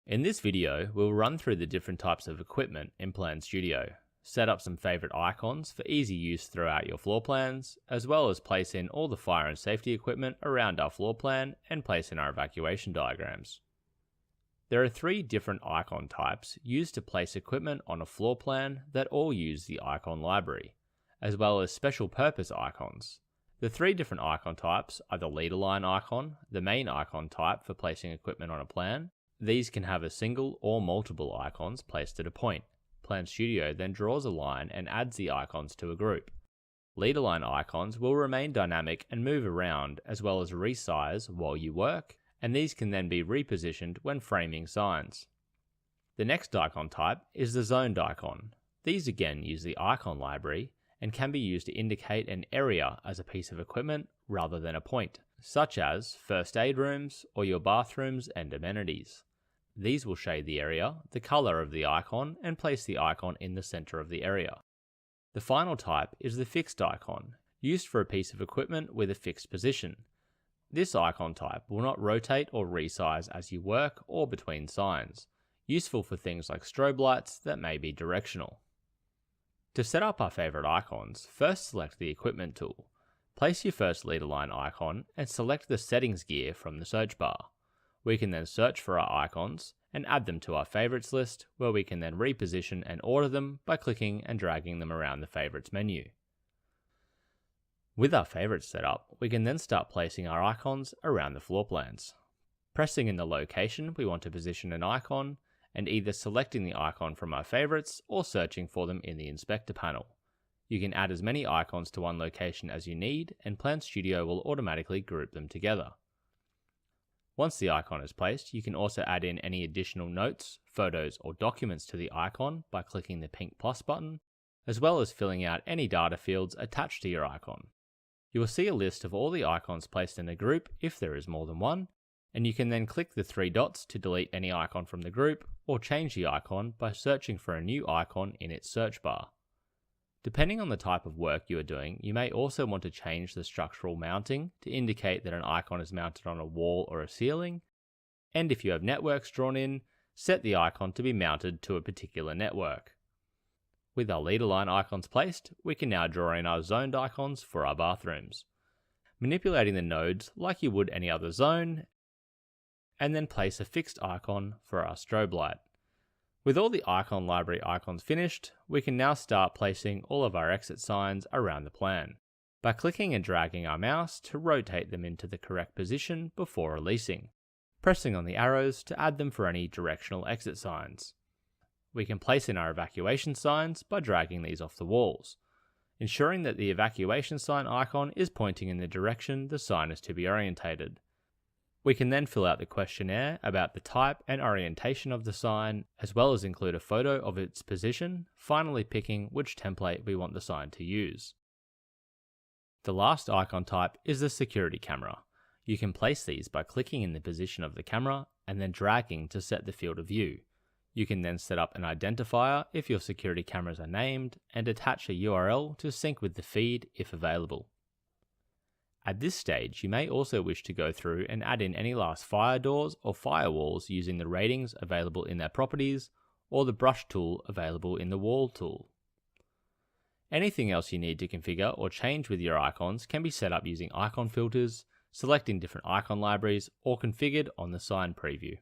In this video, we'll run through the different types of equipment in Plan Studio, set up some favorite icons for easy use throughout your floor plans, as well as place in all the fire and safety equipment around our floor plan and place in our evacuation diagrams. There are 3 different icon types used to place equipment on a floor plan that all use the icon library, as well as special purpose icons. The 3 different icon types are the leader line icon, the main icon type for placing equipment on a plan. These can have a single or multiple icons placed at a point. Plan Studio then draws a line and adds the icons to a group. Leader line icons will remain dynamic and move around, as well as resize while you work, and these can then be repositioned when framing signs. The next icon type is the zoned icon. These again use the icon library and can be used to indicate an area as a piece of equipment rather than a point, such as first aid rooms or your bathrooms and amenities. These will shade the area, the color of the icon, and place the icon in the center of the area. The final type is the fixed icon, used for a piece of equipment with a fixed position. This icon type will not rotate or resize as you work or between signs, useful for things like strobe lights that may be directional. To set up our favorite icons, first select the equipment tool. Place your first leader line icon and select the settings gear from the search bar. We can then search for our icons and add them to our favorites list, where we can then reposition and order them by clicking and dragging them around the favorites menu. With our favorites set up, we can then start placing our icons around the floor plans. Pressing in the location we want to position an icon, and either selecting the icon from our favorites or searching for them in the inspector panel. You can add as many icons to one location as you need, and Plan Studio will automatically group them together. Once the icon is placed, you can also add in any additional notes, photos, or documents to the icon by clicking the pink plus button, as well as filling out any data fields attached to your icon. You will see a list of all the icons placed in a group if there is more than one, and you can then click the 3 dots to delete any icon from the group, or change the icon by searching for a new icon in its search bar. Depending on the type of work you are doing, you may also want to change the structural mounting to indicate that an icon is mounted on a wall or a ceiling, and if you have networks drawn in, set the icon to be mounted to a particular network. With our leader line icons placed, we can now draw in our zoned icons for our bathrooms, manipulating the nodes like you would any other zone, and then place a fixed icon for our strobe light. With all the icon library icons finished, we can now start placing all of our exit signs around the plan, by clicking and dragging our mouse to rotate them into the correct position before releasing, pressing on the arrows to add them for any directional exit signs. We can place in our evacuation signs by dragging these off the walls, ensuring that the evacuation sign icon is pointing in the direction the sign is to be orientated. We can then fill out the questionnaire about the type and orientation of the sign, as well as include a photo of its position, finally picking which template we want the sign to use. The last icon type is the security camera. You can place these by clicking in the position of the camera and then dragging to set the field of view. You can then set up an identifier if your security cameras are named, and attach a URL to sync with the feed if available. At this stage, you may also wish to go through and add in any last fire doors or firewalls using the ratings available in their properties, or the brush tool available in the wall tool. Anything else you need to configure or change with your icons can be set up using icon filters, selecting different icon libraries, or configured on the sign preview.